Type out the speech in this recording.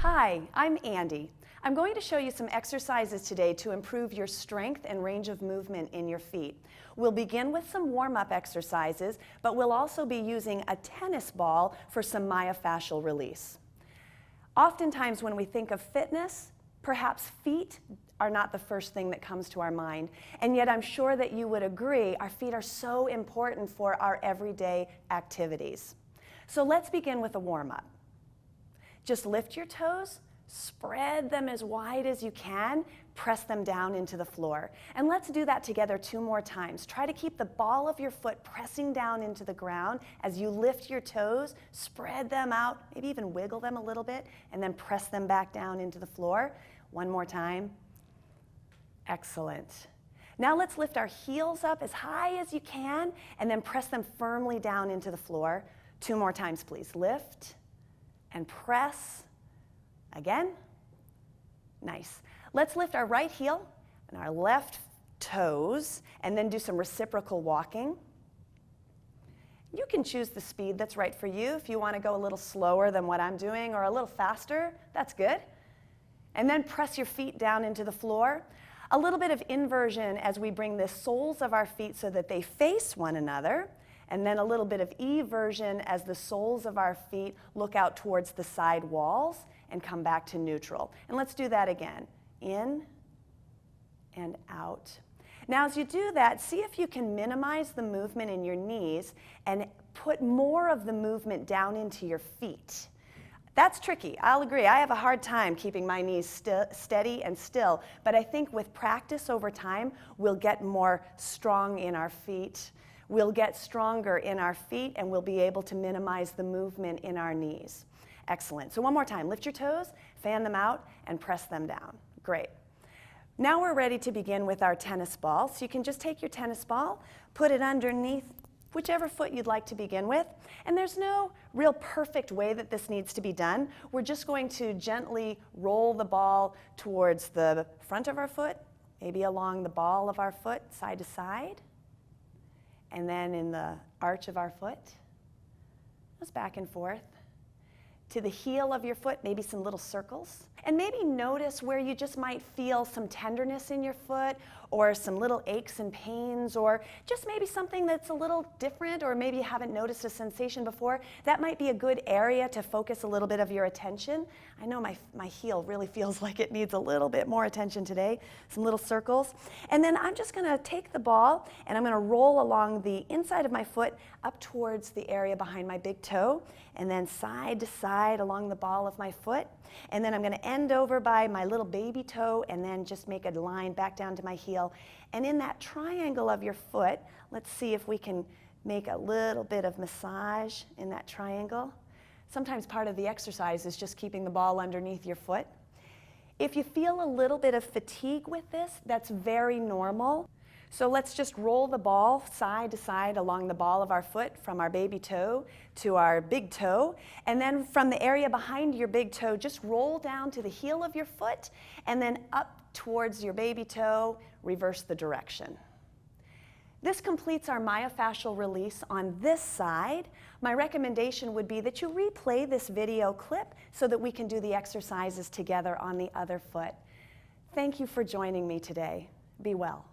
Hi, I'm Andy. I'm going to show you some exercises today to improve your strength and range of movement in your feet. We'll begin with some warm-up exercises, but we'll also be using a tennis ball for some myofascial release. Oftentimes when we think of fitness, perhaps feet are not the first thing that comes to our mind, and yet I'm sure that you would agree our feet are so important for our everyday activities. So let's begin with a warm-up. Just lift your toes, spread them as wide as you can, press them down into the floor. And let's do that together 2 more times. Try to keep the ball of your foot pressing down into the ground as you lift your toes, spread them out, maybe even wiggle them a little bit, and then press them back down into the floor. 1 more time. Excellent. Now let's lift our heels up as high as you can, and then press them firmly down into the floor. 2 more times, please. Lift and press. Again. Nice. Let's lift our right heel and our left toes and then do some reciprocal walking. You can choose the speed that's right for you. If you want to go a little slower than what I'm doing or a little faster, that's good. And then press your feet down into the floor. A little bit of inversion as we bring the soles of our feet so that they face one another. And then a little bit of eversion as the soles of our feet look out towards the side walls and come back to neutral. And let's do that again. In and out. Now as you do that, see if you can minimize the movement in your knees and put more of the movement down into your feet. That's tricky, I'll agree. I have a hard time keeping my knees steady and still, but I think with practice over time, we'll get more strong in our feet. We'll get stronger in our feet and we'll be able to minimize the movement in our knees. Excellent. So one more time, lift your toes, fan them out, and press them down. Great. Now we're ready to begin with our tennis ball. So you can just take your tennis ball, put it underneath whichever foot you'd like to begin with. And there's no real perfect way that this needs to be done. We're just going to gently roll the ball towards the front of our foot, maybe along the ball of our foot, side to side. And then in the arch of our foot, just back and forth. To the heel of your foot, maybe some little circles. And maybe notice where you just might feel some tenderness in your foot or some little aches and pains or just maybe something that's a little different or maybe you haven't noticed a sensation before. That might be a good area to focus a little bit of your attention. I know my heel really feels like it needs a little bit more attention today. Some little circles. And then I'm just going to take the ball and I'm going to roll along the inside of my foot up towards the area behind my big toe and then side to side along the ball of my foot. And then I'm going to end over by my little baby toe and then just make a line back down to my heel. And in that triangle of your foot, let's see if we can make a little bit of massage in that triangle. Sometimes part of the exercise is just keeping the ball underneath your foot. If you feel a little bit of fatigue with this, that's very normal. So let's just roll the ball side to side along the ball of our foot from our baby toe to our big toe. And then from the area behind your big toe, just roll down to the heel of your foot and then up towards your baby toe, reverse the direction. This completes our myofascial release on this side. My recommendation would be that you replay this video clip so that we can do the exercises together on the other foot. Thank you for joining me today. Be well.